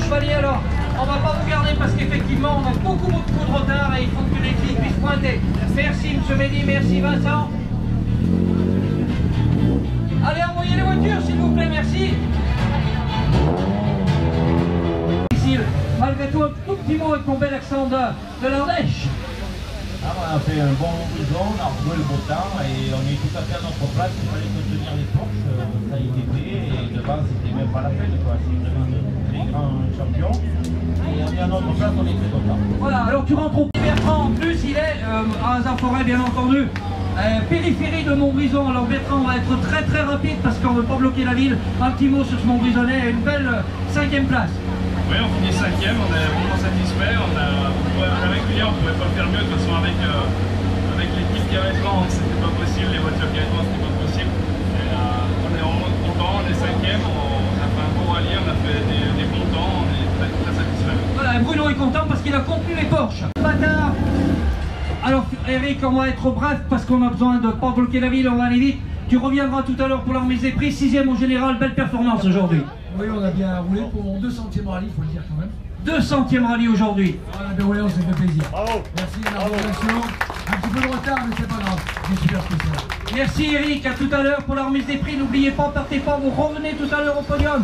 chevalier. Alors, on va pas vous garder parce qu'effectivement, on a beaucoup de retard et il faut que les filles puissent pointer. Merci, monsieur Mehdi, merci, Vincent. Allez, envoyez les voitures, s'il vous plaît, merci. Malgré tout, un tout petit mot avec mon bel accent de l'Ardèche. On a fait un bon horizon, on a retrouvé le beau temps et on est tout à fait à notre place. Il fallait contenir les Porsche, ça a été fait et devant c'était même pas la peine quoi. C'est vraiment des grands champions et on est à notre place, on est très content. Voilà, alors tu rentres au Bertrand, en plus il est à Zaforêt bien entendu. Périphérie de Montbrison, alors Bertrand va être très rapide parce qu'on ne veut pas bloquer la ville. Un petit mot sur ce Montbrisonnais, une belle 5e place. Oui, on finit 5e, on est vraiment satisfait. Avec lui, on ne pouvait pas faire mieux. De toute façon, avec l'équipe qui avait devant, c'était pas possible. Les voitures qui avaient devant, c'était pas possible. Et, on est vraiment content, on est 5e, on a fait un beau rallye, on a fait des bons temps, on est très satisfait. Voilà, et Bruno est content parce qu'il a contenu les Porsche. Bâtard. Alors Eric, on va être bref parce qu'on a besoin de ne pas bloquer la ville, on va aller vite. Tu reviendras tout à l'heure pour la remise des prix, 6e au général, belle performance aujourd'hui. Oui, on a bien roulé pour mon 200e rallye, il faut le dire quand même. 200e rallye aujourd'hui. On a bien roulé, on s'est fait plaisir. Bravo. Merci de la organisation. Un petit peu de retard, mais c'est pas grave. C'est super spécial. Merci Eric, à tout à l'heure pour la remise des prix. N'oubliez pas, partez pas, vous revenez tout à l'heure au podium.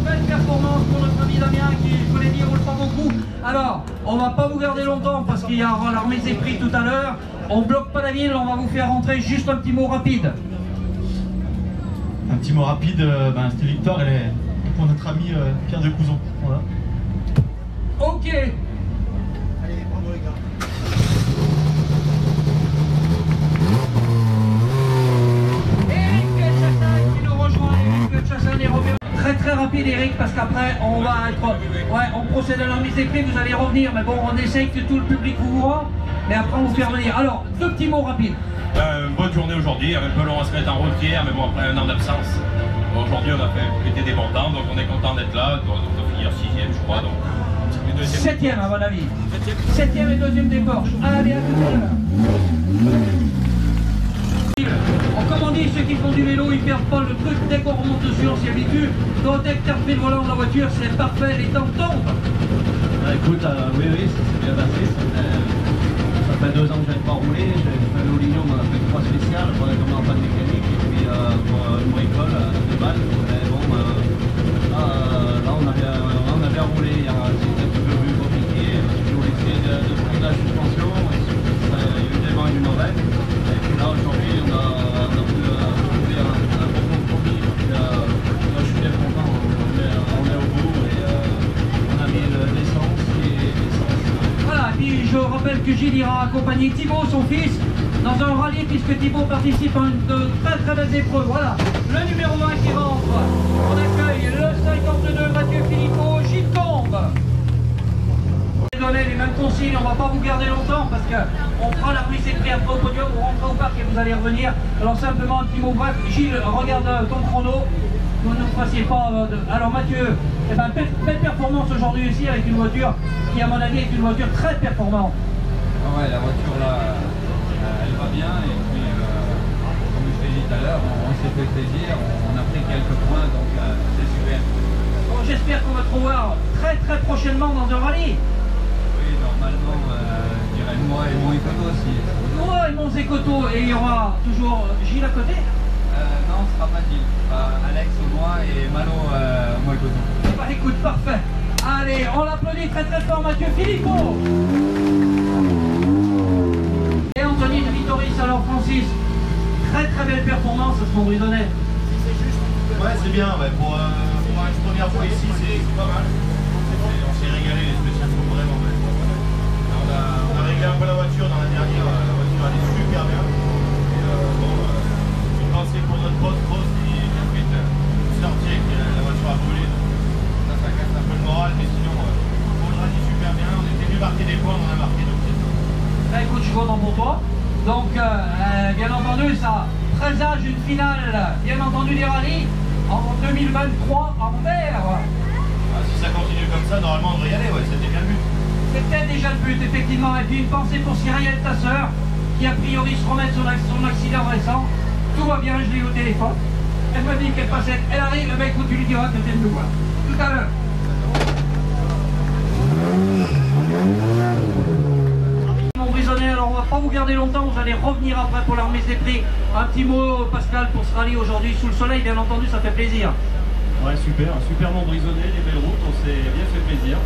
Belle performance pour notre ami Damien qui, je vous l'ai dit, roule pas beaucoup. Alors, on va pas vous garder longtemps parce qu'il y aura la remise des prix tout à l'heure. On bloque pas la ville, on va vous faire rentrer juste un petit mot rapide. Un petit mot rapide, cette victoire elle est pour notre ami Pierre de Couzon. Voilà. Ok. Allez, bravo les gars. Eric Chassagne qui nous rejoint, Eric Chassagne est revenu. Très rapide Eric parce qu'après on va être... Ouais, on procède à la remise des prix, vous allez revenir, mais bon, on essaye que tout le public vous voit, mais après on vous fait revenir. Alors, 2 petits mots rapides. Bonne journée aujourd'hui, un peu long à se mettre en route hier, mais bon après un an d'absence. Aujourd'hui on a fait péter des bons temps, donc on est content d'être là, donc on va finir 6e je crois. Donc, 7e à mon avis. 7e et 2e des Porsche. Allez, à tout à l'heure. Comme on dit, ceux qui font du vélo, ils perdent pas le truc. Dès qu'on remonte dessus, on s'y habitue. Donc dès que tu as repris le volant de la voiture, c'est parfait, les temps tombent. Écoute, oui, ça s'est bien passé. Ça fait 2 ans que je n'ai pas roulé. J'ai fait le Lignon, on a fait 3 spéciales. On a tombé en panne mécanique et puis pour une bricole à 2 balles. Mais bon, là on a bien roulé. C'était un petit peu plus compliqué. J'ai essayé de prendre la suspension. Il y a eu des vents et du mauvais. Et puis là aujourd'hui, on a pu trouver un bon compromis. Moi je suis bien content. On est au bout et on a mis l'essence et l'essence. Voilà, et puis je rappelle que Gilles ira accompagner Thibaut, son fils, dans un rallye puisque Thibaut participe à une de très belles épreuves. Voilà, le numéro 1 qui rentre. On accueille le 52 Mathieu Philippot, Gilles Combe. On va donner les mêmes consignes, on ne va pas vous garder longtemps parce qu'on fera la remise des prix après au podium, vous rentrez au parc et vous allez revenir. Alors simplement un petit mot bref, Gilles, regarde ton chrono. Vous ne fassiez pas Alors Mathieu, belle performance aujourd'hui ici avec une voiture qui à mon avis est une voiture très performante. Ah ouais, la voiture là, elle va bien et puis comme je l'ai dit tout à l'heure, on s'est fait plaisir, on a pris quelques points donc c'est super. Bon, j'espère qu'on va te revoir très prochainement dans un rallye. Oui, normalement, je dirais moi et mon Ecoto aussi. Moi et mon Zekoto, et il y aura toujours Gilles à côté. Non, ce sera pas Gilles. Alex moi et Malo moi Ecoto. Bah écoute, parfait. Allez, on l'applaudit très fort Mathieu Philippot. Et Anthony de Vitoris, alors Francis. Très belle performance à ce Montbrisonnais. Ouais, c'est bien, pour une première fois ici, c'est pas mal. On s'est régalé, les spéciales sont vraiment belles. On a réglé un peu la voiture dans la dernière, la voiture elle est super bien. Et une pensée pour notre pote Cross qui est vite sorti et que la voiture a brûlé. Ça casse un peu le moral, mais sinon on le dit super bien. On était venu marquer des points, on en a marqué donc c'est tout. Bah écoute, je suis content pour toi. Donc bien entendu, ça présage une finale, bien entendu des rallyes en 2023 en mer. Si ça continue comme ça, normalement on devrait y aller, ouais, c'était bien le but. C'était déjà le but, effectivement. Et puis une pensée pour Cyrielle, ta sœur, qui a priori se remet de son accident récent. Tout va bien, je l'ai eu au téléphone. Elle m'a dit qu'elle passait, elle arrive, le mec où tu lui diras que c'est de nous voir. Tout à l'heure. Montbrisonnais, alors on va pas vous garder longtemps, vous allez revenir après pour la remise des prix. Un petit mot, Pascal, pour ce rallye aujourd'hui sous le soleil, bien entendu, ça fait plaisir. Ouais, super, un super Montbrisonnais, les belles routes, on s'est bien fait plaisir.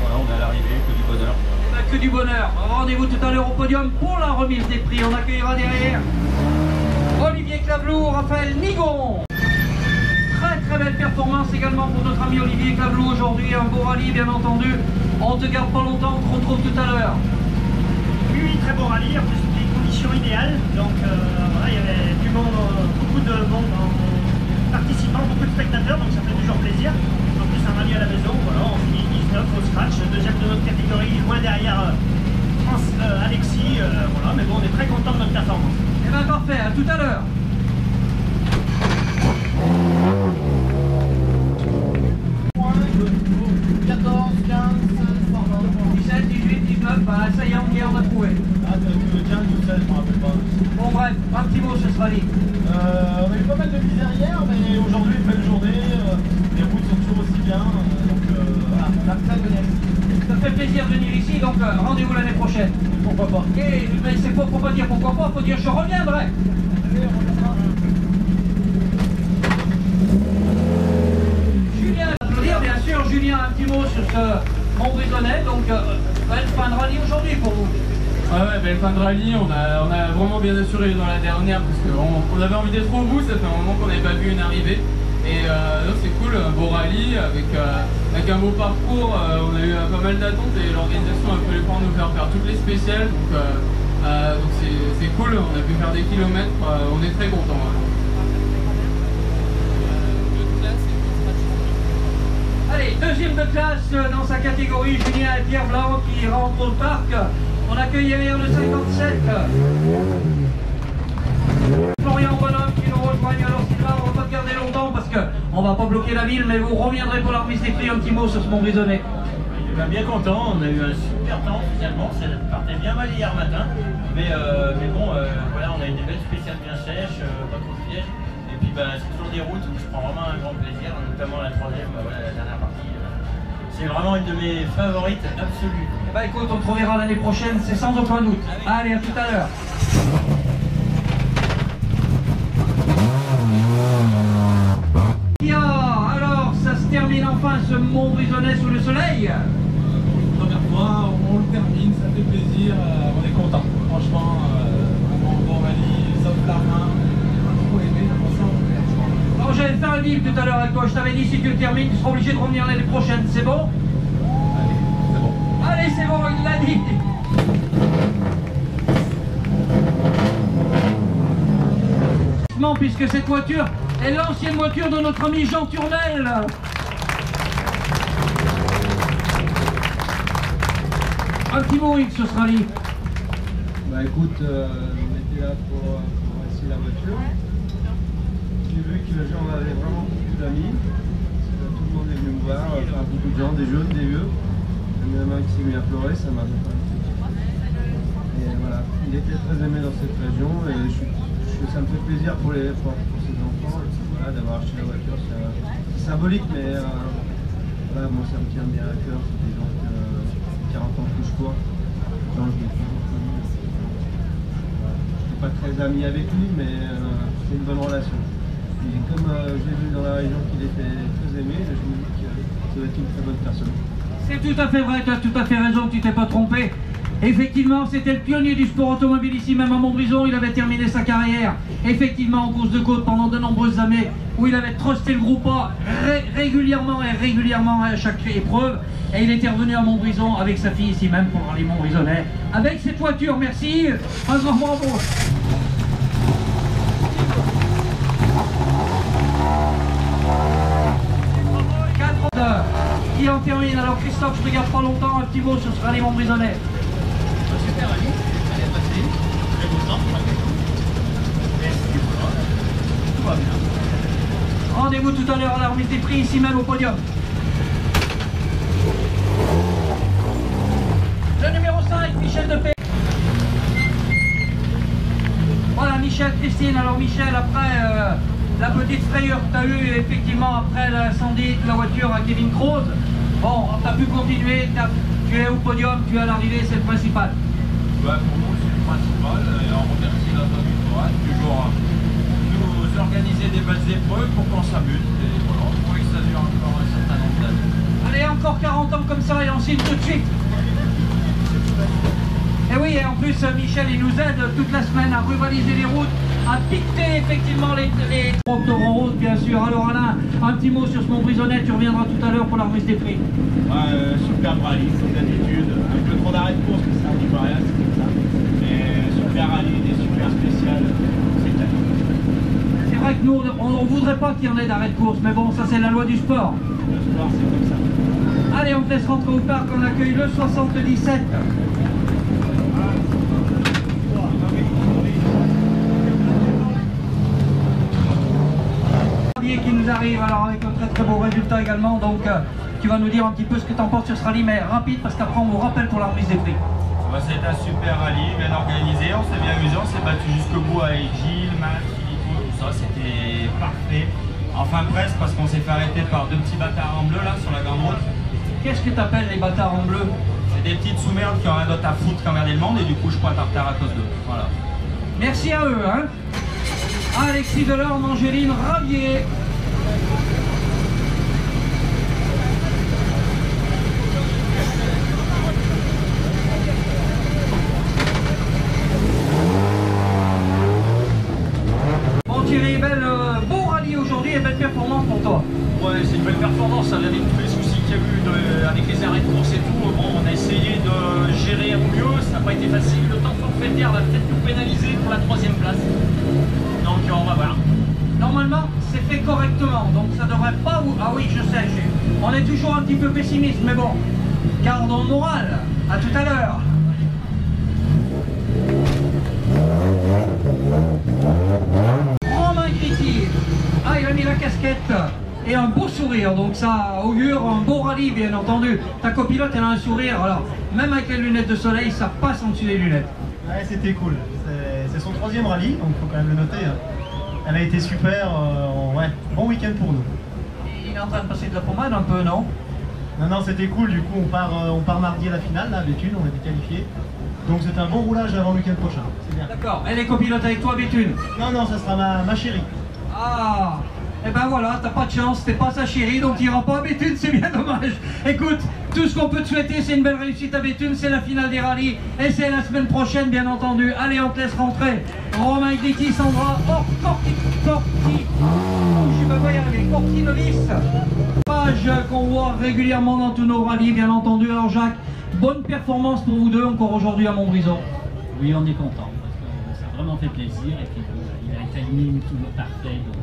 Voilà, on est à l'arrivée, que du bonheur. Eh ben, que du bonheur. Rendez-vous tout à l'heure au podium pour la remise des prix. On accueillera derrière Olivier Claveloux, Raphaël Nigon. Très belle performance également pour notre ami Olivier Claveloux aujourd'hui, un beau rallye bien entendu. On te garde pas longtemps, on te retrouve tout à l'heure. Oui, très beau rallye, en plus des conditions idéales. Donc voilà, il y avait du monde, beaucoup de monde participants, beaucoup de spectateurs, donc ça fait toujours plaisir. En plus un rallye à la maison, voilà, on finit 19 au scratch, deuxième de notre catégorie, loin derrière Alexis, voilà, mais bon, on est très content de notre performance. Eh bien parfait, à tout à l'heure. 14, 15, 17, 18, 19, bah ça y est, on a trouvé. Ah, t'as vu le 15 ou 16, je me rappelle pas. Bon bref, un petit mot sur ce rallye. On a eu pas mal de misère hier, mais aujourd'hui, une belle journée. Les routes sont toujours aussi bien. Donc voilà, on a très bien. Ça fait plaisir de venir ici, donc rendez-vous l'année prochaine. Pourquoi pas. Et mais c'est pas, faut pas dire pourquoi pas, faut dire je reviendrai. Julien, applaudir bien sûr, Julien, un petit mot sur ce Montbrisonnais, donc belle fin de rallye aujourd'hui pour vous. Ouais, belle fin de rallye, on a vraiment bien assuré dans la dernière parce qu'on avait envie d'être au bout, ça fait un moment qu'on n'avait pas vu une arrivée. Et c'est cool, un beau rallye avec un beau parcours, on a eu pas mal d'attentes et l'organisation a pris le temps de nous faire toutes les spéciales, donc c'est cool, on a pu faire des kilomètres, on est très contents. Allez, deuxième de classe dans sa catégorie, Julien et Pierre Blanc qui rentrent au parc. On accueille derrière le 57. Florian Bonhomme qui nous rejoigne. Alors Sylvain, on ne va pas te garder longtemps parce qu'on ne va pas bloquer la ville, mais vous reviendrez pour la remise des prix. Un petit mot sur ce Montbrisonnais. Bien content, on a eu un super temps finalement, ça partait bien mal hier matin, mais bon, voilà, on a eu des belles spéciales bien sèches, pas trop de pièges, et puis c'est toujours des routes où je prends vraiment un grand plaisir, notamment la troisième, voilà, la dernière partie. C'est vraiment une de mes favorites absolues. Eh ben écoute, on te reverra l'année prochaine, c'est sans aucun doute. Allez, à tout à l'heure. Alors, ça se termine enfin ce Montbrisonnais sous le soleil. Première fois, on le termine, ça fait plaisir, on est content. Franchement, vraiment bon rallye, sauf la main, on a trop aimé, Alors j'allais faire un deal tout à l'heure avec toi, je t'avais dit si tu le termines, tu seras obligé de revenir l'année prochaine, c'est bon? Allez, c'est bon, il l'a dit. Puisque cette voiture est l'ancienne voiture de notre ami Jean Tournel. Un petit mot, X, ce sera rallye. Bah écoute, on était là pour essayer la voiture. J'ai vu que les gens avaient vraiment beaucoup d'amis. Tout le monde est venu me voir, enfin beaucoup de gens, des jeunes, des vieux. Il y en a un qui s'est mis à pleurer, ça m'a fait un truc. Et voilà, il était très aimé dans cette région et ça me fait plaisir pour ces enfants voilà, d'avoir acheté la voiture. C'est symbolique, mais voilà, moi ça me tient bien à cœur. C'est des gens qui 40 ans que je cours. Je l'ai toujours connu. Je n'étais pas très ami avec lui, mais c'est une bonne relation. Et comme j'ai vu dans la région qu'il était très aimé, je me dis que ça doit être une très bonne personne. C'est tout à fait vrai, tu as tout à fait raison, tu t'es pas trompé. Effectivement, c'était le pionnier du sport automobile ici, même à Montbrison, il avait terminé sa carrière, effectivement en course de côte pendant de nombreuses années, où il avait trusté le groupe A régulièrement à chaque épreuve, et il était revenu à Montbrison avec sa fille ici même pour les Montbrisonnais, avec cette voiture, merci, un grand bravo. Qui en termine. Alors Christophe, je ne te garde pas longtemps, un petit mot sur ce rallye Montbrisonnais. Super rallye, elle est passée, très beau temps, et voilà, tout va bien. Rendez-vous tout à l'heure à la remise des prix ici même au podium. Le numéro 5, Michel Depay. Voilà, Michel, Christine. Alors Michel, après la petite frayeur que tu as eue effectivement après l'incendie de la voiture à Kevin Kroos, bon, tu as pu continuer, tu es au podium, tu es à l'arrivée, c'est le principal. Ouais, pour nous c'est le principal, et on remercie notre victoire, toujours nous organiser des belles épreuves pour qu'on s'amuse, et voilà, on pourrait que ça dure encore un certain nombre d'années. Allez, encore 40 ans comme ça et on signe tout de suite. Et oui, et en plus Michel il nous aide toute la semaine à rivaliser les routes, à piqueter effectivement les tracteurs en route bien sûr. Alors Alain, un petit mot sur ce Montbrisonnais, tu reviendras tout à l'heure pour la remise des prix. Super rallye, comme d'habitude, un peu trop d'arrêt de course, mais ça arrive pas rien, c'est comme ça. Mais super rallye, des super spéciales, c'est clair. C'est vrai que nous, on ne voudrait pas qu'il y en ait d'arrêt de course, mais bon, ça c'est la loi du sport. Le sport, c'est comme ça. Allez, on te laisse rentrer au parc, on accueille le 77. Qui nous arrive alors avec un très beau résultat également, donc tu vas nous dire un petit peu ce que tu en penses sur ce rallye, mais rapide parce qu'après on vous rappelle pour la remise des prix. C'était un super rallye, bien organisé, on s'est bien amusé, on s'est battu jusqu'au bout avec Gilles, Matt, Philippot, tout ça, c'était parfait. Enfin presque parce qu'on s'est fait arrêter par deux petits bâtards en bleu là sur la grande route. Qu'est-ce que tu appelles les bâtards en bleu? C'est des petites sous-merdes qui ont rien d'autre à foutre qu'emmerder le monde et du coup je crois tartare à cause d'eux. Voilà. Merci à eux, hein. Alexis Delorme, Angéline Ravier. Bon Thierry, beau rallye aujourd'hui et belle performance pour toi. Ouais, c'est une belle performance avec tous les soucis qu'il y a eu avec les arrêts de course et tout. Bon, on a essayé de gérer au mieux, ça n'a pas été facile. Le temps forfaitaire va peut-être nous pénaliser pour la 3e place. Donc on va voir. Normalement, c'est fait correctement, donc ça devrait pas vous... Ah oui, je sais, on est toujours un petit peu pessimiste, mais bon, gardons le moral. À tout à l'heure. Romain Gritti. Ah, il a mis la casquette et un beau sourire, donc ça augure un beau rallye, bien entendu. Ta copilote, elle a un sourire, alors même avec les lunettes de soleil, ça passe en dessus des lunettes. Ouais, c'était cool. C'est son 3e rallye, donc il faut quand même le noter. Elle a été super, ouais, bon week-end pour nous. Il est en train de passer de la pommade un peu, non? Non, c'était cool, du coup on part mardi à la finale, là, à Béthune, on a été qualifiés. Donc c'est un bon roulage avant le week-end prochain, c'est bien. D'accord, elle est copilote avec toi, Béthune? Non, ça sera ma chérie. Ah, et ben voilà, t'as pas de chance, t'es pas sa chérie, donc t'iras pas à Béthune, c'est bien dommage. Écoute, tout ce qu'on peut te souhaiter, c'est une belle réussite à Béthune, c'est la finale des rallyes, et c'est la semaine prochaine, bien entendu. Allez, on te laisse rentrer. Romain Gritti, Sandra, Corti Novice. Page qu'on voit régulièrement dans tous nos rallyes, bien entendu. Alors Jacques, bonne performance pour vous deux encore aujourd'hui à Montbrison. Oui, on est content, parce que ça a vraiment fait plaisir, et puis il a été timing toujours parfait, donc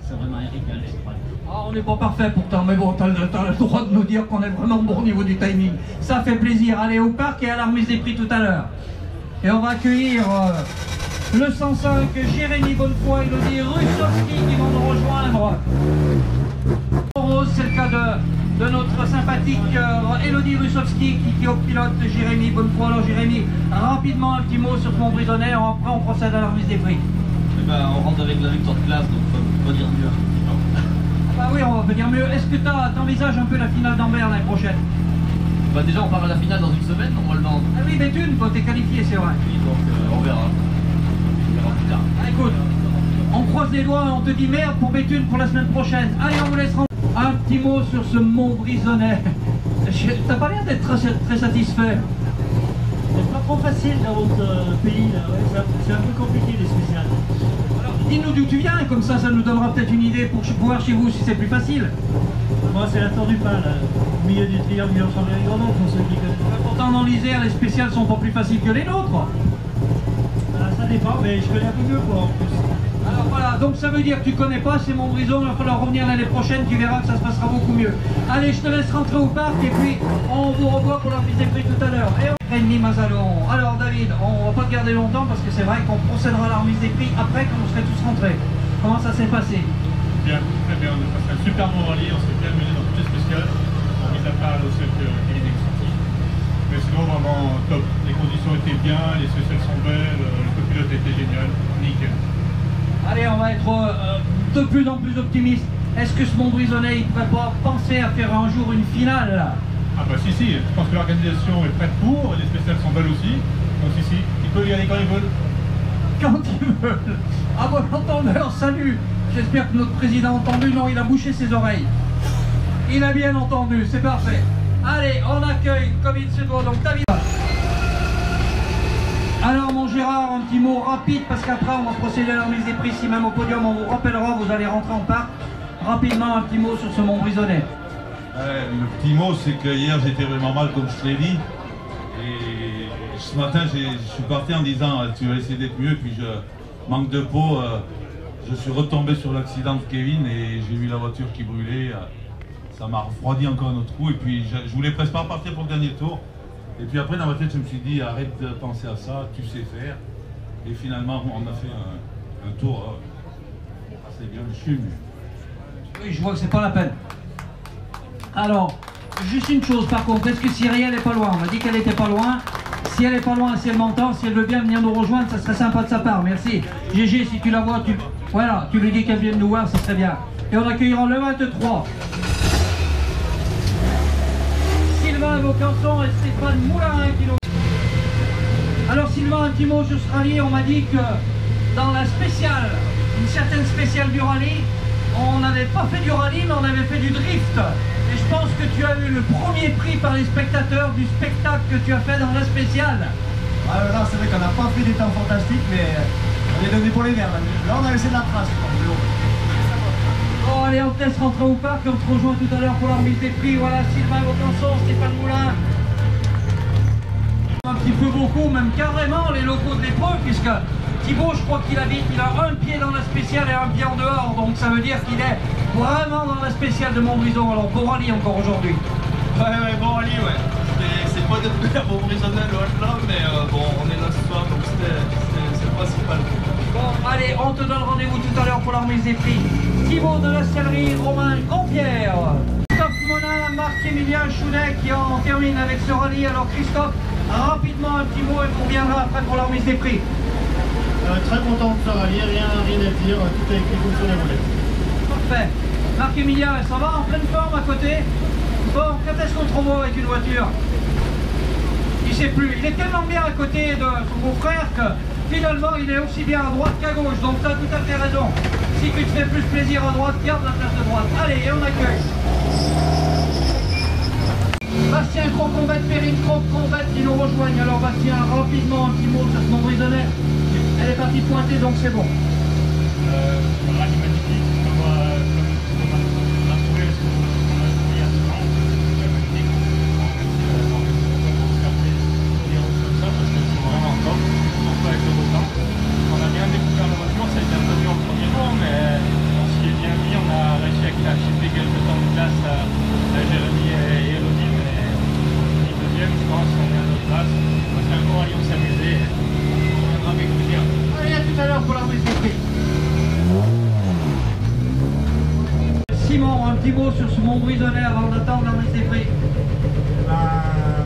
c'est vraiment Eric Gallet. Ah, on n'est pas parfait pourtant, mais bon, t'as le droit de nous dire qu'on est vraiment bon au niveau du timing. Ça fait plaisir. Allez au parc et à la remise des prix tout à l'heure. Et on va accueillir le 105, Jérémy Bonnefoy, Elodie Russowski qui vont nous rejoindre. Rose, c'est le cas de notre sympathique Elodie Russowski qui pilote Jérémy Bonnefoy. Alors Jérémy, rapidement un petit mot sur ce Montbrisonnais, après on procède à la remise des prix. Eh ben, on rentre avec la victoire de classe, donc on peut pas dire mieux. Bah oui, on va dire mieux. Est-ce que tu envisages un peu la finale d'Ambert l'année prochaine? Bah déjà on part à la finale dans une semaine normalement. Ah oui, Béthune, toi t'es qualifié, c'est vrai. Oui, donc on verra. On verra plus tard. Ah, écoute, on croise les doigts et on te dit merde pour Béthune pour la semaine prochaine. Allez, on vous laisse rentrer. Un petit mot sur ce Montbrisonnais. T'as pas l'air d'être très satisfait. C'est pas trop facile dans votre pays, là. Ouais, c'est un peu compliqué les spéciales. Alors, dis-nous d'où tu viens, comme ça nous donnera peut-être une idée pour voir chez vous si c'est plus facile. Moi, c'est la Tour du Pin, là, au milieu du triangle du Ensemble-Grandon, pour ceux qui connaissent. Pourtant, dans l'Isère, les spéciales sont pas plus faciles que les nôtres. Ça dépend, mais je connais un peu mieux, quoi, en plus. Alors voilà, donc ça veut dire que tu connais pas, c'est Montbrison, il va falloir revenir l'année prochaine, tu verras que ça se passera beaucoup mieux. Allez, je te laisse rentrer au parc et puis on vous revoit pour la remise des prix tout à l'heure. Et Rémi Mazalon. Alors David, on va pas te garder longtemps parce que c'est vrai qu'on procédera à la remise des prix après quand on serait tous rentrés. Comment ça s'est passé? Bien, très bien, on a passé un super bon rallye, on s'est bien amusé dans toutes les spéciales, mis à part le seul qui est sorti. Mais sinon vraiment top, les conditions étaient bien, les spéciales sont belles, le copilote était génial. Nickel. Allez, on va être de plus en plus optimiste. Est-ce que ce Montbrisonnais, il ne pourrait pas penser à faire un jour une finale là? Ah bah si, je pense que l'organisation est prête pour, les spéciales sont belles aussi. Donc si, ils peuvent y aller quand ils veulent. Quand ils veulent. Ah bon entendeur, salut. J'espère que notre président a entendu. Non, il a bouché ses oreilles. Il a bien entendu, c'est parfait. Allez, on accueille comme il se doit. Donc David. Alors mon Gérard, un petit mot rapide parce qu'après on va procéder à la remise des prix. Si même au podium on vous rappellera, vous allez rentrer en parc. Rapidement un petit mot sur ce Montbrisonnais. Le petit mot, c'est que hier j'étais vraiment mal comme je te l'ai dit. Et ce matin je suis parti en disant tu vas essayer d'être mieux, puis je manque de peau. Je suis retombé sur l'accident de Kevin et j'ai vu la voiture qui brûlait. Ça m'a refroidi encore un autre coup et puis je voulais presque pas partir pour le dernier tour. Et puis après dans ma tête je me suis dit arrête de penser à ça, tu sais faire. Et finalement on a fait un tour assez bien dessus. Oui, je vois que c'est pas la peine. Alors, juste une chose par contre, est-ce que Cyrielle est pas loin? On m'a dit qu'elle était pas loin. Si elle est pas loin, si elle m'entend, si elle veut bien venir nous rejoindre, ça serait sympa de sa part, merci. Gégé, si tu la vois, voilà, tu lui dis qu'elle vienne nous voir, ça serait bien. Et on accueillera le 23. Sylvain Vaucanson et Stéphane Moulin qui nous... Alors Sylvain, un petit mot sur ce rallye. On m'a dit que dans la spéciale, une certaine spéciale du rallye, on n'avait pas fait du rallye, mais on avait fait du drift. Et je pense que tu as eu le premier prix par les spectateurs du spectacle que tu as fait dans la spéciale. Alors là, c'est vrai qu'on n'a pas fait des temps fantastiques, mais on est donné pour les verts. Là, on a laissé de la trace. Bon, allez, on te laisse rentrer au parc et on te rejoint tout à l'heure pour la remise des prix. Voilà, Sylvain Vaucanson, Stéphane Moulin. Un petit peu beaucoup, même carrément, les locaux de l'épreuve, puisque Thibaut, je crois qu'il a un pied dans la spéciale et un pied en dehors, donc ça veut dire qu'il est vraiment dans la spéciale de Montbrison. Alors, bon rallye encore aujourd'hui. Ouais, bon rallye, ouais. C'est pas de faire Montbrisonnais loin de là, mais bon, on est là ce soir, donc c'est le principal. Bon, allez, on te donne rendez-vous tout à l'heure pour la remise des prix. Thibaut de la Sellerie, Romain Grandpierre, Christophe Monin, Marc-Émilien Chounet qui en termine avec ce rallye. Alors Christophe, rapidement un petit mot et on reviendra après pour la remise des prix. Très content de ce rallye, rien à dire, tout a été sur les volets. Parfait. Marc-Émilien, ça va en pleine forme à côté? Bon, quand est-ce qu'on te revoit avec une voiture? Il sait plus. Il est tellement bien à côté de son beau-frère que finalement il est aussi bien à droite qu'à gauche. Donc tu as tout à fait raison. Si tu te fais plus plaisir à droite, garde la place de droite. Allez, et on accueille Bastien Crocombette, Perrine Crocombette qui nous rejoignent. Alors Bastien, rapidement un petit mot sur ce Montbrisonnais. Elle est partie pointer, donc c'est bon. Rallye magnifique, comme on a trouvé ce qu'on a dit hier soir. Vraiment top, surtout avec le beau temps. On a bien découvert la voiture, ça a été un peu dur au premier tour, mais on s'y est bien mis. On a réussi à chipper quelques temps de place à Jérémy et Elodie, mais on est deuxième, je pense, on est à notre place. C'est un gros rallye, on s'est amusé. On reviendra avec plaisir. Allez, à tout à l'heure pour la remise des prix. Simon, un petit mot sur ce Montbrisonnais avant d'attendre la remise des prix.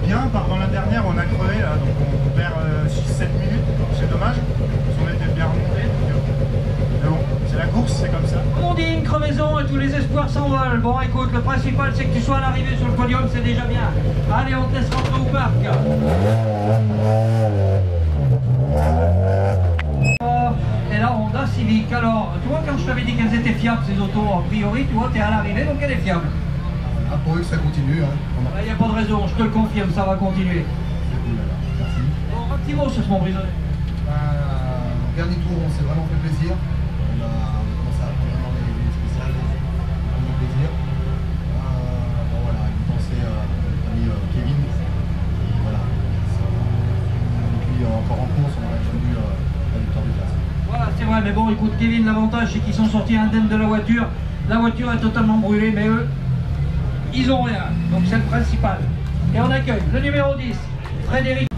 Bien, pardon, la dernière on a crevé, là, donc on perd 6-7 minutes, c'est dommage, parce qu'on était bien remonté. Mais bon, c'est la course, c'est comme ça. Comme on dit, une crevaison et tous les espoirs s'envolent. Bon, écoute, le principal c'est que tu sois à l'arrivée sur le podium, c'est déjà bien. Allez, on te laisse rentrer au parc. Et la Honda Civic. Alors, tu vois, quand je t'avais dit qu'elles étaient fiables, ces autos, a priori, tu vois, t'es à l'arrivée, donc elle est fiable. Ah, pour eux que ça continue. Il n'y a pas de raison, je te le confirme, ça va continuer. Merci. Bon, un petit mot sur ce Montbrisonnais. Dernier tour, on s'est vraiment fait plaisir. On a commencé à prendre vraiment les spéciales, on a eu plaisir. Bon voilà, une pensée à notre ami Kevin. Et voilà. Et puis encore en course, on a obtenu la victoire de classe. Voilà, c'est vrai, mais bon, écoute, Kevin, l'avantage c'est qu'ils sont sortis indemnes de la voiture. La voiture est totalement brûlée, mais eux, ils ont rien, donc c'est le principal. Et on accueille le numéro 10, Frédéric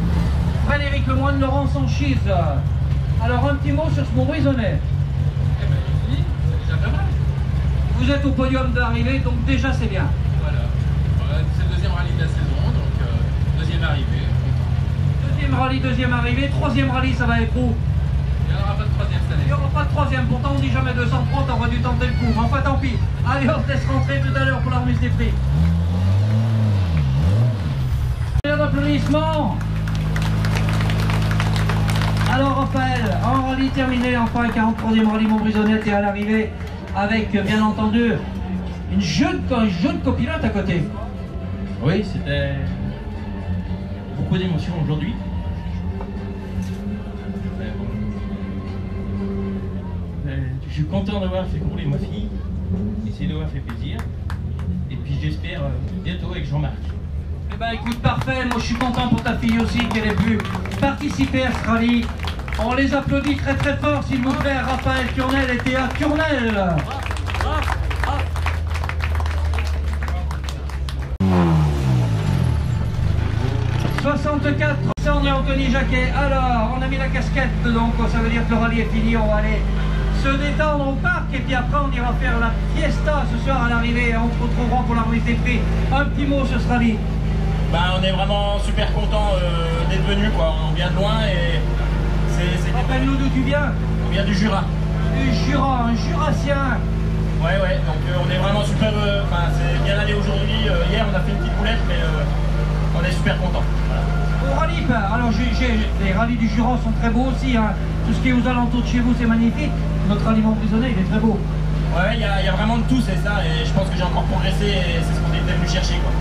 Lemoine, Laurent Sanchise. Alors un petit mot sur ce Montbrisonnais. Eh ben, c'est fini, c'est déjà pas mal. Vous êtes au podium d'arrivée, donc déjà c'est bien. Voilà, c'est le deuxième rallye de la saison, donc deuxième arrivée. Deuxième rallye, deuxième arrivée. Troisième rallye, ça va être où? Il n'y aura pas de troisième cette année. Il n'y aura pas de troisième, pourtant on dit jamais 230, on aurait dû tenter le coup. Mais enfin tant pis. Allez, on te laisse rentrer tout à l'heure pour la remise des prix. D'applaudissements. Alors Raphaël, en rallye terminé, enfin 43e rallye Montbrisonnette, et à l'arrivée avec bien entendu un jeune copilote à côté. Oui, c'était beaucoup d'émotions aujourd'hui. Je suis content d'avoir fait rouler ma fille, et c'est d'avoir fait plaisir. Et puis j'espère bientôt avec Jean-Marc. Eh ben écoute, parfait, moi je suis content pour ta fille aussi qu'elle ait pu participer à ce rallye. On les applaudit très très fort s'il vous plaît. Raphaël Turnel et Théa Turnel. 64, ça on est Anthony Jacquet. Alors, on a mis la casquette, donc ça veut dire que le rallye est fini. On va aller se détendre au parc et puis après on ira faire la fiesta ce soir à l'arrivée. On se retrouvera pour la remise des prix. Un petit mot sur ce rallye. On est vraiment super content d'être venu, quoi. On vient de loin et c'est... Rappelle-nous d'où tu viens. On vient du Jura. Du Jura, un Jurassien. Ouais, donc on est vraiment super... c'est bien allé aujourd'hui. Hier on a fait une petite boulette, mais on est super content. Voilà. Au rallye, alors les rallyes du Jura sont très beaux aussi. Hein. Tout ce qui est aux alentours de chez vous, c'est magnifique. Notre rallye Montbrisonnette, il est très beau. Ouais, il y a vraiment de tout, c'est ça. Et je pense que j'ai encore progressé et c'est ce qu'on était venu chercher, quoi.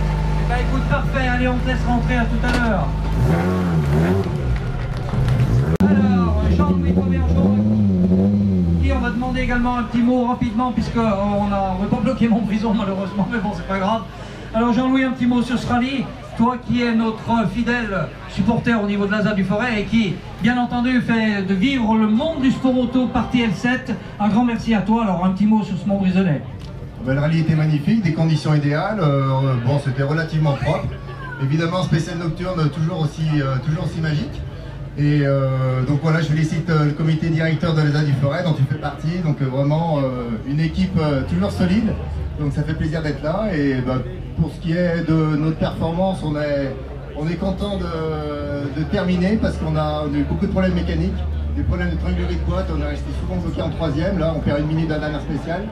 Bah écoute, parfait, allez, on te laisse rentrer, à tout à l'heure. Alors, Jean-Louis Pomergeau, qui on va demander également un petit mot rapidement, puisqu'on ne veut pas bloquer Montbrison malheureusement, mais bon, c'est pas grave. Alors Jean-Louis, un petit mot sur ce rallye, toi qui es notre fidèle supporter au niveau de l'Asa du Forêt et qui, bien entendu, fait de vivre le monde du sport auto par TL7, un grand merci à toi. Alors un petit mot sur ce Montbrisonnais. Le rallye était magnifique, des conditions idéales, bon c'était relativement propre, évidemment spécial nocturne toujours aussi magique. Et donc voilà, je félicite le comité directeur de l'Asa du Forêt dont tu fais partie, donc vraiment une équipe toujours solide, donc ça fait plaisir d'être là. Et pour ce qui est de notre performance, on est content de terminer parce qu'on a eu beaucoup de problèmes mécaniques, des problèmes de tringlerie de boîte, on est resté souvent bloqué en 3e, là on perd une minute de la dernière spéciale.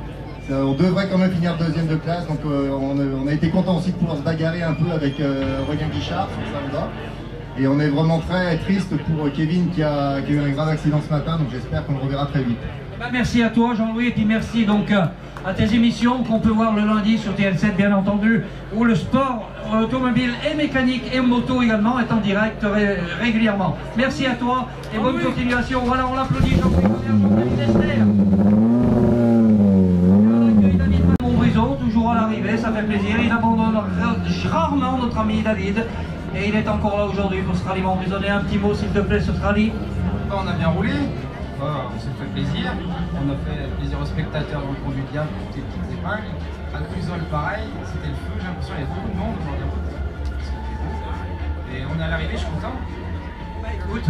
On devrait quand même finir 2e de classe, donc on a été content aussi de pouvoir se bagarrer un peu avec Regan Guichard sur ça on va. Et on est vraiment très triste pour Kevin qui a eu un grave accident ce matin, donc j'espère qu'on le reverra très vite. Merci à toi Jean-Louis, et puis merci donc à tes émissions qu'on peut voir le lundi sur TL7 bien entendu, où le sport automobile et mécanique et moto également est en direct régulièrement. Merci à toi et bonne continuation. Voilà, on l'applaudit Jean-Louis Pomergeau. Montbrison, toujours à l'arrivée, ça fait plaisir. Il abandonne rarement notre ami David. Et il est encore là aujourd'hui pour ce rallye Montbrisonnais. Un petit mot s'il te plaît sur ce rallye. On a bien roulé, on s'est fait plaisir. On a fait plaisir aux spectateurs dans le conduit de gamme, toutes les petites épingles. À Cruisol pareil, c'était le feu, j'ai l'impression qu'il y a beaucoup de monde aujourd'hui. Et on est à l'arrivée, je suis content. Écoute,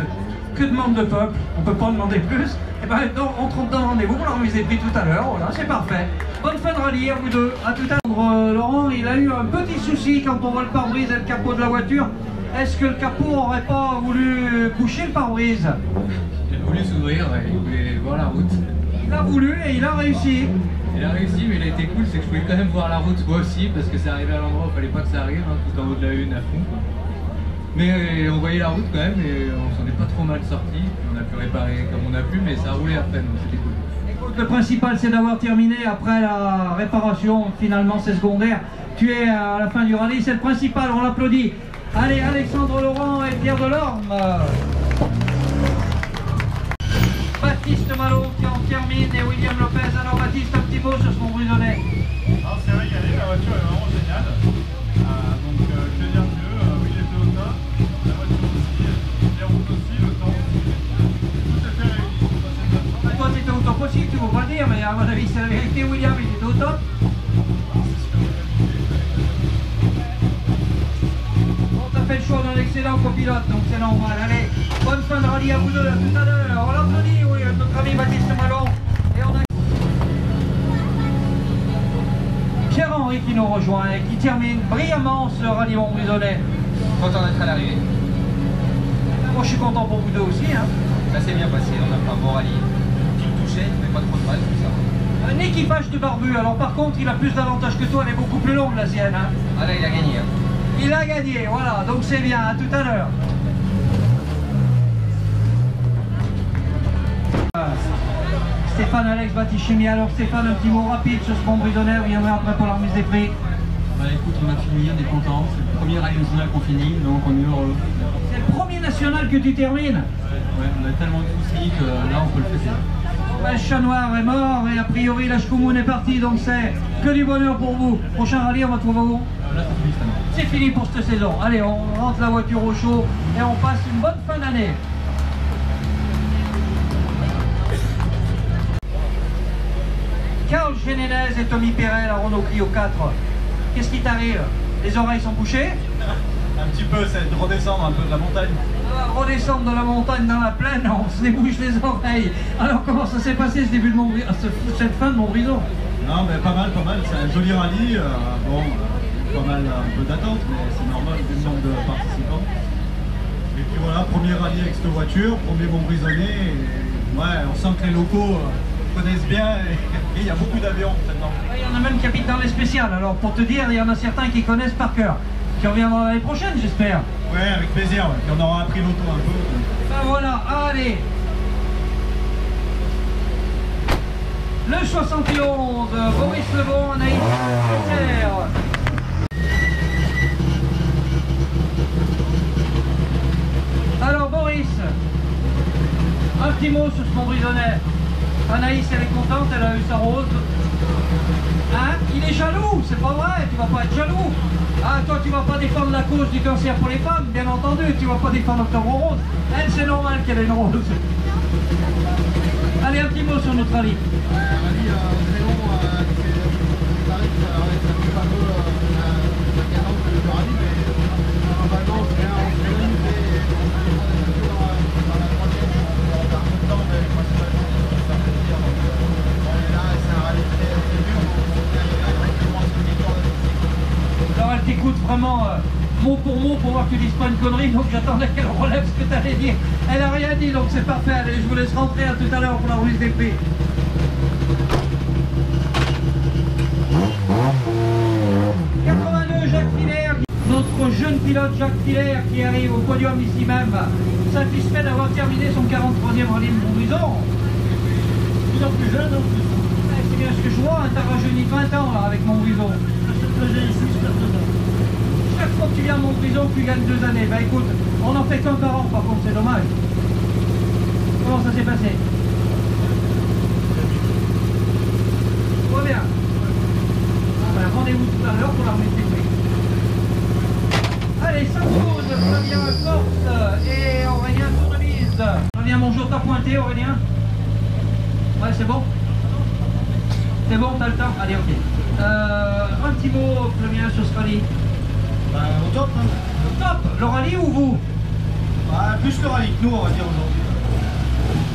que demande le peuple? On peut pas demander plus. Et ben on te donne rendez-vous pour la remise des prix tout à l'heure. Voilà, c'est parfait. Bonne fin de rallye à vous deux. À tout à l'heure. Laurent, il a eu un petit souci quand on voit le pare-brise et le capot de la voiture. Est-ce que le capot aurait pas voulu boucher le pare-brise? Il a voulu s'ouvrir, il voulait voir la route. Il a voulu et il a réussi. Il a réussi, mais il a été cool, c'est que je pouvais quand même voir la route moi aussi, parce que c'est arrivé à l'endroit où il fallait pas que ça arrive, hein, tout en haut de la une à fond, quoi. Mais on voyait la route quand même et on s'en est pas trop mal sorti. On a pu réparer comme on a pu, mais ça a roulé après, donc c'était cool. Écoute, le principal c'est d'avoir terminé après la réparation, finalement c'est secondaire. Tu es à la fin du rallye, c'est le principal, on l'applaudit. Allez, Alexandre Laurent et Pierre Delorme. Baptiste Malo qui en termine et William Lopez. Alors Baptiste, un petit mot sur ce Montbrisonnais. Alors c'est régalé, la voiture est vraiment géniale. Donc que dire mieux, il était au top, la voiture aussi, les routes aussi, le temps aussi. Tout est fait réuni. Toi t'étais au top aussi, tu ne veux pas le dire, mais à mon avis c'est la vérité. William, il était au top. Fait le choix d'un excellent copilote, donc c'est normal. Allez, bonne fin de rallye à vous deux, à tout à l'heure. On l'applaudit, oui, notre ami Baptiste Malon. Et on a Pierre-Henri qui nous rejoint et qui termine brillamment ce rallye Montbrisonnais. Content d'être à l'arrivée. Moi je suis content pour vous deux aussi. Hein. Ça s'est bien passé, on a fait un bon rallye. Qui me touchait, mais pas trop de mal, tout ça. Un équipage de barbus, alors par contre il a plus d'avantages que toi, elle est beaucoup plus longue la sienne. Hein. Ah là il a gagné. Hein. Il a gagné, voilà, donc c'est bien, à tout à l'heure. Stéphane Alex Battichimi, alors Stéphane, un petit mot rapide sur ce Montbrisonnais, vous viendrez après pour la remise des prix. Bah écoute, on a fini, on est content, c'est le premier rallye national qu'on finit, donc on est heureux. C'est le premier national que tu termines? Ouais, on a tellement de soucis que là on peut le faire. Le chat noir est mort et a priori la Shkumun est partie, donc c'est que du bonheur pour vous. Prochain rallye, on va trouver où? Là c'est fini cette année. C'est fini pour cette saison. Allez, on rentre la voiture au chaud et on passe une bonne fin d'année. Carl Génénez et Tommy Perret, la Renault Clio 4. Qu'est-ce qui t'arrive? Les oreilles sont bouchées? Un petit peu, c'est de redescendre un peu de la montagne. Redescendre de la montagne dans la plaine, on se débouche les oreilles. Alors comment ça s'est passé ce début de cette fin de Montbrison? Non mais pas mal, c'est un joli rallye. Bon, pas mal, un peu d'attente, mais c'est normal vu le nombre de participants. Et puis voilà, premier rallye avec cette voiture, premier Montbrisonnais. Ouais, on sent que les locaux connaissent bien et il y a beaucoup d'avions maintenant. Il y en a même qui habitent dans les spéciales, alors pour te dire, il y en a certains qui connaissent par cœur. Qui reviendront l'année prochaine, j'espère. Ouais, avec plaisir, ouais. Puis on aura appris l'auto un peu. Ben voilà, allez. Le 71, Boris Lebon, Anaïs Terre. Alors Boris, un petit mot sur ce Montbrisonnais. Anaïs, elle est contente, elle a eu sa rose. Hein? Il est jaloux, c'est pas vrai, tu vas pas être jaloux. Ah, toi tu vas pas défendre la cause du cancer pour les femmes, bien entendu, tu vas pas défendre Octobre Rose. Elle, c'est normal qu'elle ait une rose. Allez, un petit mot sur notre rallye. Un rallye très long, qui arrive avec un peu la cadence de rallye, mais normalement, c'est bien, on se réunit et on est toujours dans la troisième, on perd un peu de temps, mais principalement, on se fait plaisir. Donc, on est là et c'est un rallye très dur, on est avec le moins de victoire. Alors elle t'écoute vraiment mot pour voir que tu dises pas une connerie, donc j'attendais qu'elle relève ce que tu allais dire. Elle a rien dit, donc c'est parfait. Allez, je vous laisse rentrer, à tout à l'heure pour la remise des prix. Jacques Filaire, notre jeune pilote Jacques Filaire qui arrive au podium ici même, satisfait d'avoir terminé son 43e rallye de Montbrison. Plus en plus jeune, hein. C'est bien ce que je vois, t'as rajeuni 20 ans là avec Montbrison. Chaque fois que tu viens à Montbrison, tu gagnes 2 années. Bah écoute, on en fait qu'un par an, par contre c'est dommage. Comment ça s'est passé? Très bien. Ben, rendez-vous tout à l'heure pour la remise des prix. Allez, 5 secondes, Flavien Force et Aurélien Tournemise. Flavien, bonjour, t'as pointé Aurélien? Ouais, c'est bon? C'est bon, t'as le temps? Allez, ok. Un petit mot, Flavien, sur ce rallye. Au top, hein. Au top. Le rallye ou vous? Plus le rallye que nous, on va dire aujourd'hui.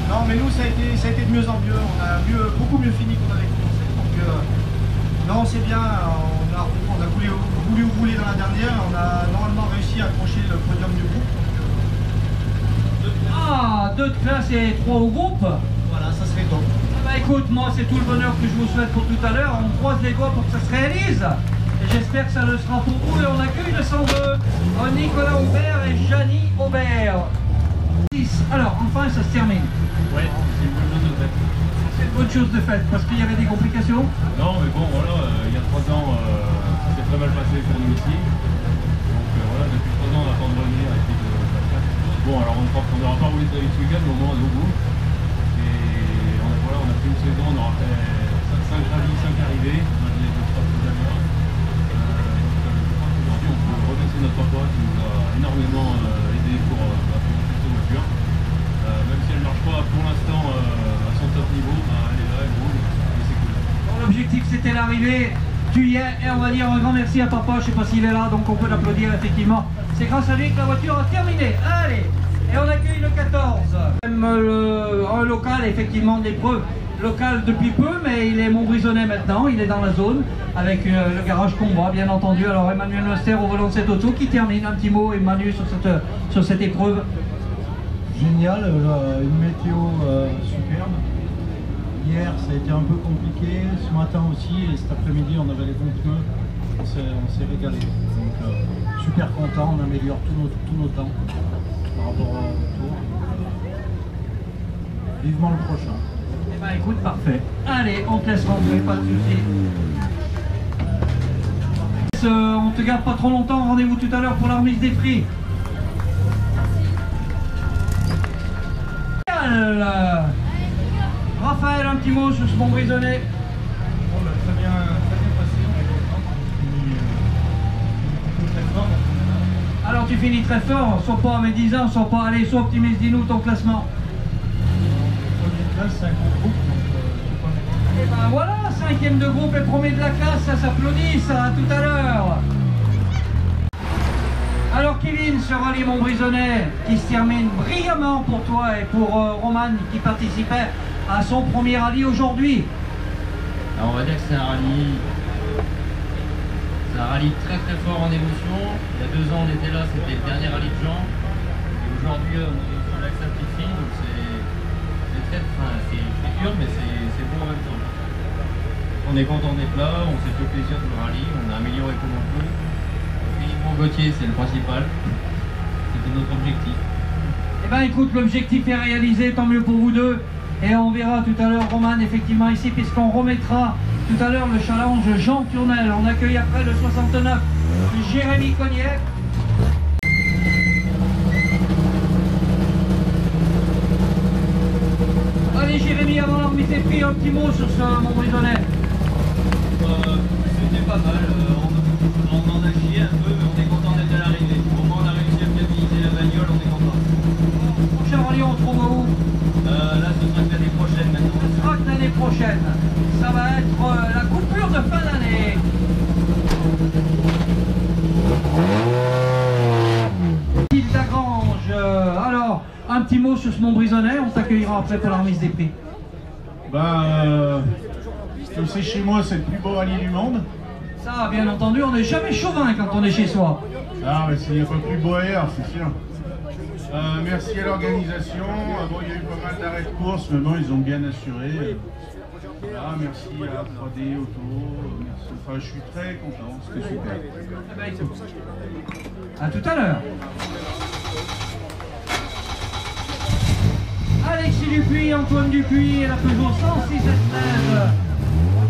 Non, mais nous, ça a été de mieux en mieux. On a beaucoup mieux fini qu'on avait commencé. Donc, non, c'est bien. On a voulu rouler dans la dernière. On a normalement réussi à accrocher le podium du groupe. Ah, 2 de classe et 3 au groupe. Voilà, ça serait top. Bah écoute, moi c'est tout le bonheur que je vous souhaite pour tout à l'heure. On croise les doigts pour que ça se réalise. Et j'espère que ça le sera pour vous. Et on accueille le 102, Nicolas Aubert et Janie Aubert. 6. Alors, enfin ça se termine. Ouais, c'est une bonne chose de fait. C'est une bonne chose de fait, parce qu'il y avait des complications. Non, mais bon, voilà, il y a 3 ans, ça s'est très mal passé pour nous ici. Donc voilà, depuis 3 ans, on attend de revenir. Et puis bon, alors on croit qu'on n'aura pas roulé de ce week-end, mais au moins on est au bout. Et voilà, on a fait une saison, on aura fait 5 rallyes, 5 arrivées. On a donné 2 starts aux avions. Aujourd'hui, on peut remercier notre papa qui nous a énormément aidé pour cette voiture. Même si elle ne marche pas pour l'instant à son top niveau, elle est là, elle roule et c'est cool. Bon, l'objectif c'était l'arrivée. Tu y es et on va dire un grand merci à papa. Je ne sais pas s'il est là, donc on peut l'applaudir effectivement. C'est grâce à lui que la voiture a terminé. Allez, et on accueille le 14. Même un local effectivement d'épreuve. Local depuis peu, mais il est Montbrisonnais maintenant, il est dans la zone, avec le garage combat bien entendu. Alors Emmanuel Noster au volant de cette auto qui termine. Un petit mot Emmanuel sur cette épreuve. génial, une météo superbe. Hier ça a été un peu compliqué, ce matin aussi, et cet après-midi on avait les bons pneus, on s'est régalé. Donc super content, on améliore tous nos temps par rapport au tour. Vivement le prochain. Eh ben écoute, parfait. Allez, on te laisse rentrer, pas de soucis. On te garde pas trop longtemps, rendez-vous tout à l'heure pour la remise des prix. Raphaël, un petit mot sur ce Montbrisonnais. Bon, bah, très bien passé, on est content. On finit très fort. Alors tu finis très fort, sois pas médisant, sois pas, allez, sois optimiste, dis-nous ton classement. Premier classe, c'est un gros groupe, donc Et ben voilà, 5e de groupe et premier de la classe, ça s'applaudit, ça, à tout à l'heure. Alors Kevin, ce rallye Montbrisonnais qui se termine brillamment pour toi et pour Roman qui participait à son premier rallye aujourd'hui. Alors on va dire que c'est un rallye très très fort en émotion. Il y a 2 ans on était là, c'était le dernier rallye de Jean. Et aujourd'hui on est sur l'axe simplifié, donc c'est dur mais c'est beau en même temps. On est content d'être là, on s'est fait plaisir tout le rallye, on a amélioré comme on peut. Philippe Gauthier, c'est le principal. C'était notre objectif. Eh bien écoute, l'objectif est réalisé, tant mieux pour vous deux. Et on verra tout à l'heure Roman effectivement ici, puisqu'on remettra tout à l'heure le challenge Jean Tournel. On accueille après le 69 Jérémy Cognet. Allez Jérémy, avant la remise des prix, un petit mot sur ce Montbrisonnais. C'était pas mal, on en a chié un peu, mais on est content d'être à l'arrivée. Au moins on a réussi à fiabiliser la bagnole, on est content. Prochain rallye, on se trouve où? Là ce sera que l'année prochaine maintenant. Ce sera que l'année prochaine. Ça va être la coupure de fin d'année. Yves Lagrange, alors un petit mot sur ce Montbrisonnais, on t'accueillera après pour la remise des prix. Comme c'est chez moi, c'est le plus beau rallye du monde. Ça, bien entendu, on n'est jamais chauvin quand on est chez soi. Ah, mais il n'y a pas plus beau ailleurs, c'est sûr. Merci à l'organisation. Bon, il y a eu pas mal d'arrêts de course, mais bon, ils ont bien assuré. Voilà, merci à 3D Auto. Merci. Enfin, je suis très content, c'était super. Eh ben, écoute. À tout à l'heure. Alexis Dupuis, Antoine Dupuis et la Peugeot 106 S13.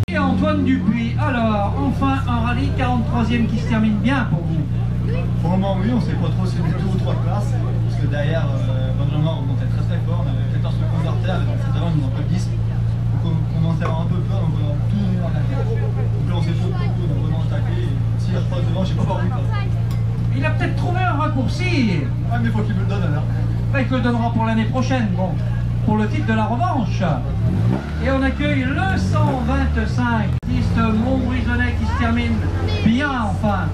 Et Antoine Dupuis, alors enfin un rallye 43e qui se termine bien pour vous. Pour le moment oui, on ne sait pas trop si c'est 2 ou 3 places, parce que derrière Benjamin remontait très très fort, on avait 14 secondes de retard, et donc cette année on en peut 10. Donc on commençait à avoir un peu peur, donc on a tout donné dans l'attaque. Donc là on s'est fait beaucoup, on a vraiment attaqué, et s'il repasse devant, je sais pas par où. Il a peut-être trouvé un raccourci. Ah mais il faut qu'il me le donne alors. Ben, il te le donnera pour l'année prochaine, bon, pour le titre de la revanche. Et on accueille le 125, piste Montbrisonnais qui se termine bien enfin.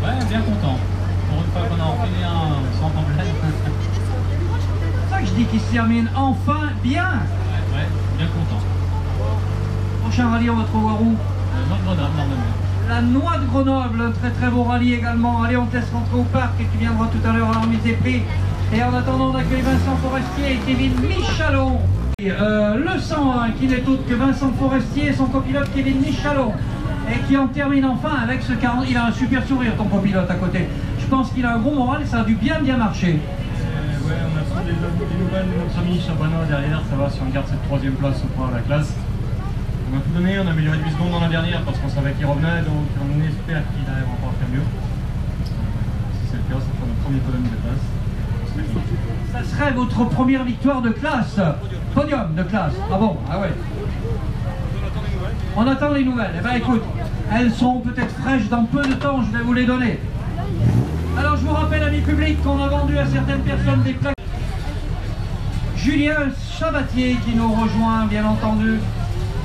Ouais, bien content. Pour une fois qu'on a enfilé un sans problème. C'est pour ça que je dis qu'il se termine enfin bien. Ouais, bien content. Prochain rallye, on va trouver où? La Noix de Grenoble, normalement. La Noix de Grenoble, un très très beau rallye également. Allez, on te laisse rentrer au parc et tu viendras tout à l'heure à la remise des prix. Et en attendant, on accueille Vincent Forestier et Kevin Michalon. Le 101 qui n'est autre que Vincent Forestier et son copilote Kevin Michalon. Et qui en termine enfin avec ce 40. Il a un super sourire, ton copilote à côté. Je pense qu'il a un gros moral et ça a dû bien marcher. Ouais, on a fait des nouvelles de notre ami Chabanot derrière, ça va si on garde cette 3e place au point à la classe. On a tout donné, on a amélioré 8 secondes dans la dernière parce qu'on savait qu'il revenait, donc on espère qu'il arrive encore à faire mieux. Si c'est le cas, ça fera notre premier podium de classe. Ça serait votre première victoire de classe. Podium de classe. Ah bon? Ah ouais. On attend les nouvelles. Eh bien écoute, elles seront peut-être fraîches dans peu de temps, je vais vous les donner. Alors je vous rappelle, amis publics, qu'on a vendu à certaines personnes des plaques. Julien Chabatier qui nous rejoint, bien entendu.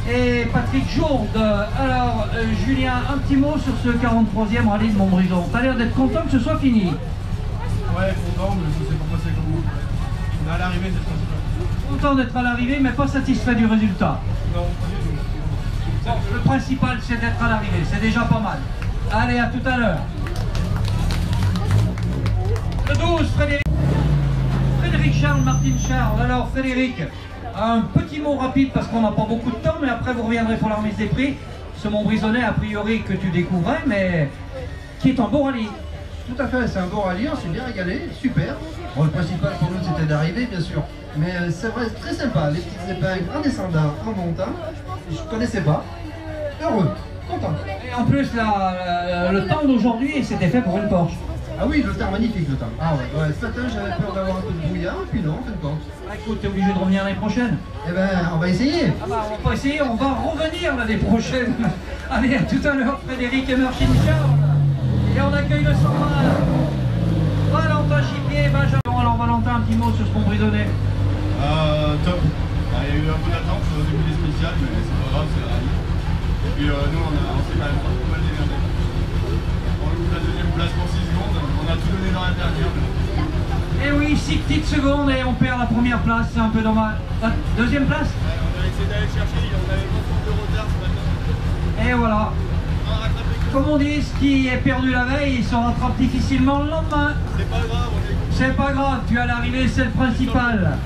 Et Patrick Jourde. Alors Julien, un petit mot sur ce 43e rallye de Montbrison. T'as l'air d'être content que ce soit fini. Ouais, content, mais je ne sais pas passer comme vous. On est à l'arrivée, c'est le principal. Content d'être à l'arrivée, mais pas satisfait du résultat. Non, pas du tout. Bon, le principal, c'est d'être à l'arrivée, c'est déjà pas mal. Allez, à tout à l'heure. Le 12, Frédéric Charles, Martin Charles. Alors Frédéric, un petit mot rapide parce qu'on n'a pas beaucoup de temps, mais après vous reviendrez pour la remise des prix. Ce Montbrisonnais, a priori, que tu découvrais, mais qui est un beau rallye. Tout à fait, c'est un beau rallye, on s'est bien régalé, super. Bon, le principal pour nous c'était d'arriver, bien sûr. Mais c'est vrai, très sympa, les petites épingles en descendant, en montant. Je ne connaissais pas. Heureux, content. Et en plus, le temps d'aujourd'hui, c'était fait pour une Porsche. Ah oui, le temps, magnifique le temps. Ah ouais, ce matin j'avais peur d'avoir un peu de brouillard, puis non, en fin de compte. Ah, écoute, t'es obligé de revenir l'année prochaine. Eh ben, on va essayer. Ah bah, on va pas essayer, on va revenir l'année prochaine. Allez, à tout à l'heure, Frédéric et Martin Charles. Et on accueille le 120. Valentin Chipier, Benjamin. Alors Valentin, un petit mot sur ce Montbrisonnais. Top. Il y a eu un peu d'attente au début des spéciales, mais c'est pas grave, c'est le rallye. Et puis nous, on s'est quand même pas mal démerdé. On loupe la deuxième place pour 6 secondes, on a tout donné dans la dernière. Et oui, 6 petites secondes et on perd la première place, c'est un peu dommage. La deuxième place? Ouais, on a essayé d'aller chercher, on avait 20 secondes de retard ce matin. Et voilà. Comme on dit, ce qui est perdu la veille, il se rattrape difficilement le lendemain. C'est pas grave, on est... C'est pas grave, tu as l'arrivée, c'est le principal.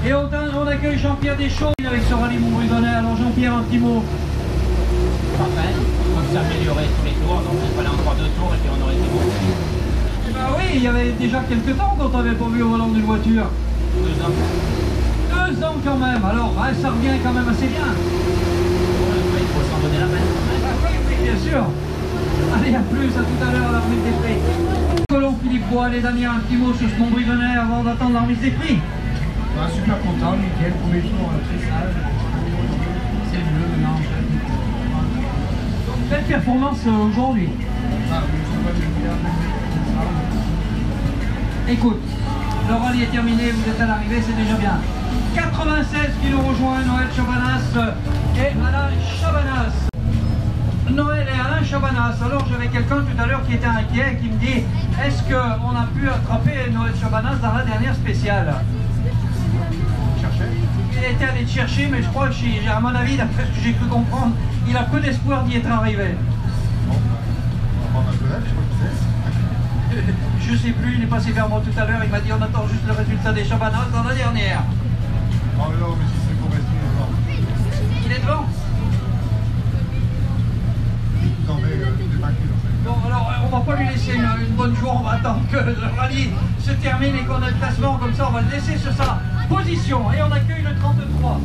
Et on accueille Jean-Pierre Deschaux avec ce rallye Montbrisonnais. Alors Jean-Pierre, un petit mot. Enfin, il faut s'améliorer tous les tours, donc il fallait encore 2 tours et puis on aurait été bon. Bah oui, il y avait déjà quelques temps qu'on t'avait pas vu au volant d'une voiture. 2 ans. 2 ans quand même, alors ouais, ça revient quand même assez bien. Ouais, il faut s'en donner la peine quand même. Ah oui, bien sûr. Allez, à plus, à tout à l'heure à la remise des prix. Colomb, Philippe Bois, les Daniens, un petit mot sur ce Montbrisonnais avant d'attendre la remise des prix. Super content, nickel, premier tour très sage. C'est le bleu maintenant. Belle performance aujourd'hui. Écoute, le rallye est terminé, vous êtes à l'arrivée, c'est déjà bien. 96 qui nous rejoint, Noël Chabanas et Alain Chabanas. Noël et Alain Chabanas. Alors j'avais quelqu'un tout à l'heure qui était inquiet, qui me dit est-ce qu'on a pu attraper Noël Chabanas dans la dernière spéciale? Il était allé te chercher, mais je crois que, à mon avis, d'après ce que j'ai cru comprendre, il a peu d'espoir d'y être arrivé. Je sais plus, il est passé vers moi tout à l'heure, il m'a dit on attend juste le résultat des Chabanas dans la dernière. Oh non, mais si c'est pour rester devant. Il est devant? Bon, alors on va pas lui laisser une bonne joie, on va attendre que le rallye se termine et qu'on ait le classement, comme ça on va le laisser sur sa position. Et on accueille le 33.